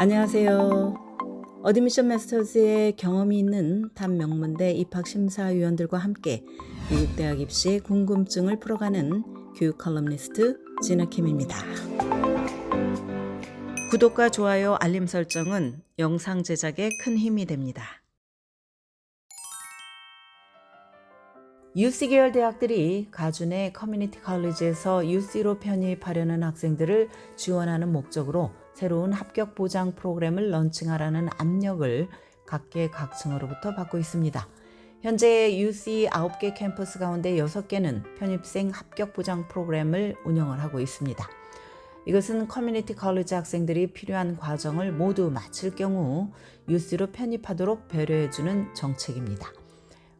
안녕하세요. 어드미션 마스터즈의 경험이 있는 탑 명문대 입학심사위원들과 함께 미국 대학 입시 궁금증을 풀어가는 교육 컬럼니스트 진아킴입니다. 구독과 좋아요, 알림 설정은 영상 제작에 큰 힘이 됩니다. UC 계열 대학들이 가주내 커뮤니티 칼리지에서 UC로 편입하려는 학생들을 지원하는 목적으로 새로운 합격 보장 프로그램을 런칭하라는 압력을 각계각층으로부터 받고 있습니다. 현재 UC 9개 캠퍼스 가운데 6개는 편입생 합격 보장 프로그램을 운영을 하고 있습니다. 이것은 커뮤니티 칼리지 학생들이 필요한 과정을 모두 마칠 경우 UC로 편입하도록 배려해주는 정책입니다.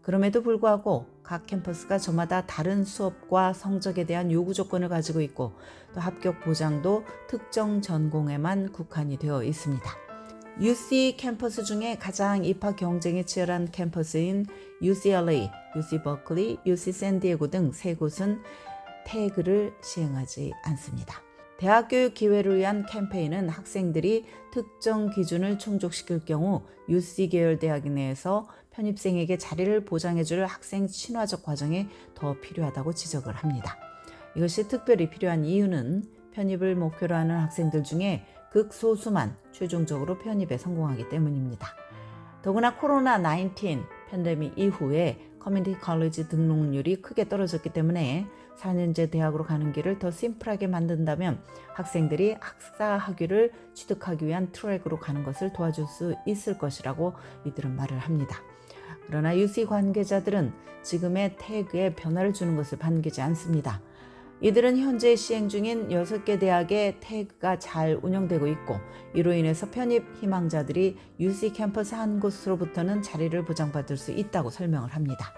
그럼에도 불구하고 각 캠퍼스가 저마다 다른 수업과 성적에 대한 요구 조건을 가지고 있고 또 합격 보장도 특정 전공에만 국한이 되어 있습니다. UC 캠퍼스 중에 가장 입학 경쟁이 치열한 캠퍼스인 UCLA, UC 버클리, UC 샌디에고 등 세 곳은 태그를 시행하지 않습니다. 대학 교육 기회를 위한 캠페인은 학생들이 특정 기준을 충족시킬 경우 UC 계열 대학 내에서 편입생에게 자리를 보장해줄 학생 친화적 과정이 더 필요하다고 지적을 합니다. 이것이 특별히 필요한 이유는 편입을 목표로 하는 학생들 중에 극소수만 최종적으로 편입에 성공하기 때문입니다. 더구나 코로나19 팬데믹 이후에 커뮤니티 칼리지 등록률이 크게 떨어졌기 때문에 4년제 대학으로 가는 길을 더 심플하게 만든다면 학생들이 학사 학위를 취득하기 위한 트랙으로 가는 것을 도와줄 수 있을 것이라고 이들은 말을 합니다. 그러나 UC 관계자들은 지금의 태그에 변화를 주는 것을 반기지 않습니다. 이들은 현재 시행 중인 6개 대학의 태그가 잘 운영되고 있고 이로 인해서 편입 희망자들이 UC 캠퍼스 한 곳으로부터는 자리를 보장받을 수 있다고 설명을 합니다.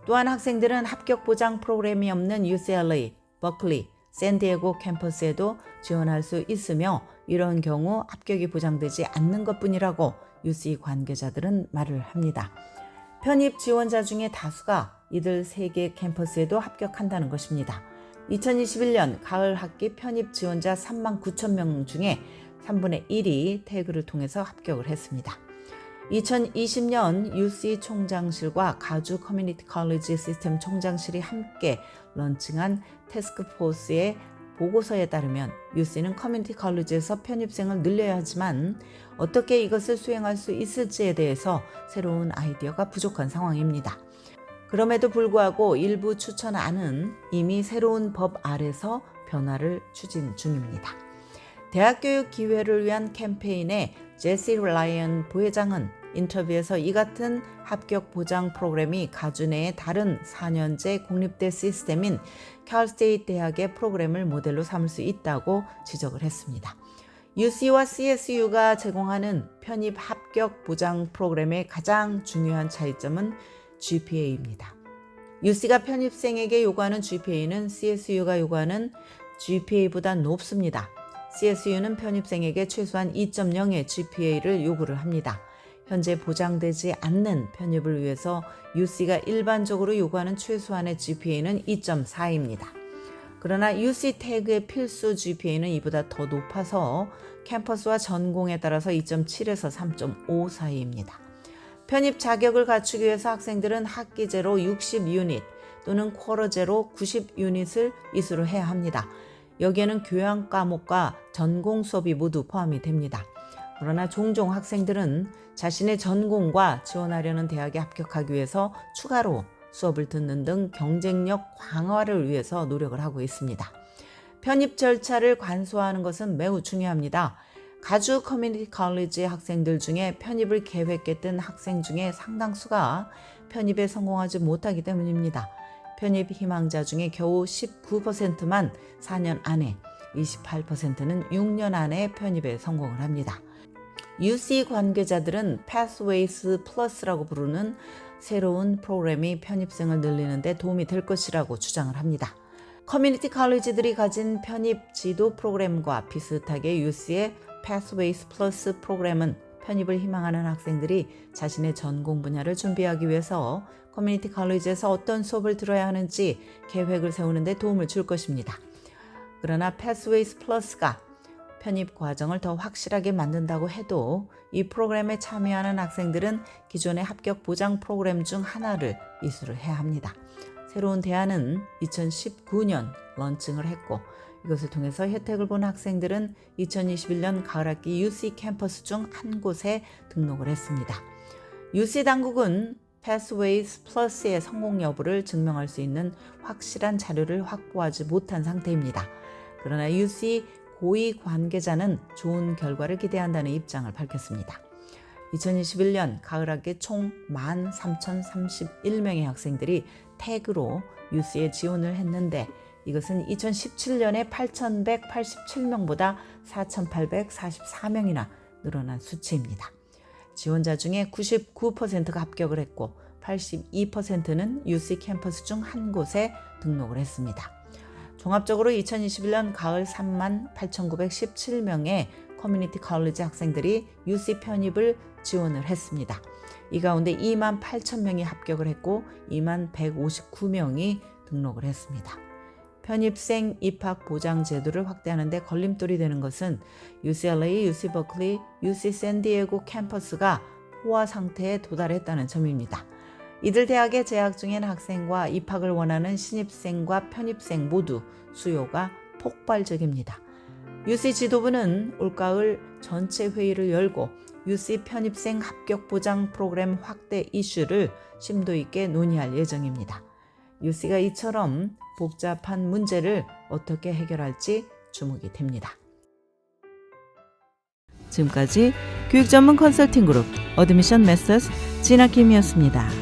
또한 학생들은 합격 보장 프로그램이 없는 UCLA, 버클리, 샌디에고 캠퍼스에도 지원할 수 있으며 이런 경우 합격이 보장되지 않는 것뿐이라고 UC 관계자들은 말을 합니다. 편입 지원자 중에 다수가 이들 3개 캠퍼스에도 합격한다는 것입니다. 2021년 가을 학기 편입 지원자 39,000명 중에 3분의 1이 태그를 통해서 합격을 했습니다. 2020년 UC 총장실과 가주 커뮤니티 칼리지 시스템 총장실이 함께 런칭한 태스크포스의 보고서에 따르면 UC는 커뮤니티 칼리지에서 편입생을 늘려야 하지만 어떻게 이것을 수행할 수 있을지에 대해서 새로운 아이디어가 부족한 상황입니다. 그럼에도 불구하고 일부 추천안은 이미 새로운 법 아래서 변화를 추진 중입니다. 대학 교육 기회를 위한 캠페인의 제시 라이언 부회장은 인터뷰에서 이 같은 합격 보장 프로그램이 가주 내의 다른 4년제 공립대 시스템인 캘스테이트 대학의 프로그램을 모델로 삼을 수 있다고 지적을 했습니다. UC와 CSU가 제공하는 편입 합격 보장 프로그램의 가장 중요한 차이점은 GPA입니다. UC가 편입생에게 요구하는 GPA는 CSU가 요구하는 GPA보다 높습니다. CSU는 편입생에게 최소한 2.0의 GPA를 요구를 합니다. 현재 보장되지 않는 편입을 위해서 UC가 일반적으로 요구하는 최소한의 GPA는 2.4입니다. 그러나 UC 태그의 필수 GPA는 이보다 더 높아서 캠퍼스와 전공에 따라서 2.7에서 3.5 사이입니다. 편입 자격을 갖추기 위해서 학생들은 학기제로 60유닛 또는 쿼러제로 90유닛을 이수를 해야 합니다. 여기에는 교양 과목과 전공 수업이 모두 포함이 됩니다. 그러나 종종 학생들은 자신의 전공과 지원하려는 대학에 합격하기 위해서 추가로 수업을 듣는 등 경쟁력 강화를 위해서 노력을 하고 있습니다. 편입 절차를 간소화하는 것은 매우 중요합니다. 가주 커뮤니티 칼리지 학생들 중에 편입을 계획했던 학생 중에 상당수가 편입에 성공하지 못하기 때문입니다. 편입 희망자 중에 겨우 19%만 4년 안에, 28%는 6년 안에 편입에 성공을 합니다. UC 관계자들은 Pathways Plus라고 부르는 새로운 프로그램이 편입생을 늘리는 데 도움이 될 것이라고 주장을 합니다. 커뮤니티 칼리지들이 가진 편입 지도 프로그램과 비슷하게 UC의 Pathways Plus 프로그램은 편입을 희망하는 학생들이 자신의 전공 분야를 준비하기 위해서 커뮤니티 칼리지에서 어떤 수업을 들어야 하는지 계획을 세우는 데 도움을 줄 것입니다. 그러나 Pathways Plus가 편입 과정을 더 확실하게 만든다고 해도 이 프로그램에 참여하는 학생들은 기존의 합격 보장 프로그램 중 하나를 이수를 해야 합니다. 새로운 대안은 2019년 런칭을 했고 이것을 통해서 혜택을 본 학생들은 2021년 가을학기 UC 캠퍼스 중 한 곳에 등록을 했습니다. UC 당국은 Pathways Plus의 성공 여부를 증명할 수 있는 확실한 자료를 확보하지 못한 상태입니다. 그러나 UC 고위 관계자는 좋은 결과를 기대한다는 입장을 밝혔습니다. 2021년 가을학기 총 13,031명의 학생들이 태그로 UC에 지원을 했는데 이것은 2017년의 8,187명보다 4,844명이나 늘어난 수치입니다. 지원자 중에 99%가 합격을 했고 82%는 UC 캠퍼스 중 한 곳에 등록을 했습니다. 종합적으로 2021년 가을 38,917명의 커뮤니티 컬리지 학생들이 UC 편입을 지원을 했습니다. 이 가운데 28,000명이 합격을 했고 2159명이 등록을 했습니다. 편입생 입학 보장 제도를 확대하는 데 걸림돌이 되는 것은 UCLA, UC 버클리, UC 샌디에고 캠퍼스가 포화 상태에 도달했다는 점입니다. 이들 대학에 재학 중인 학생과 입학을 원하는 신입생과 편입생 모두 수요가 폭발적입니다. UC 지도부는 올가을 전체 회의를 열고 UC 편입생 합격 보장 프로그램 확대 이슈를 심도 있게 논의할 예정입니다. UC가 이처럼 복잡한 문제를 어떻게 해결할지 주목이 됩니다. 지금까지 교육 전문 컨설팅 그룹 어드미션 메서스 진아킴이었습니다.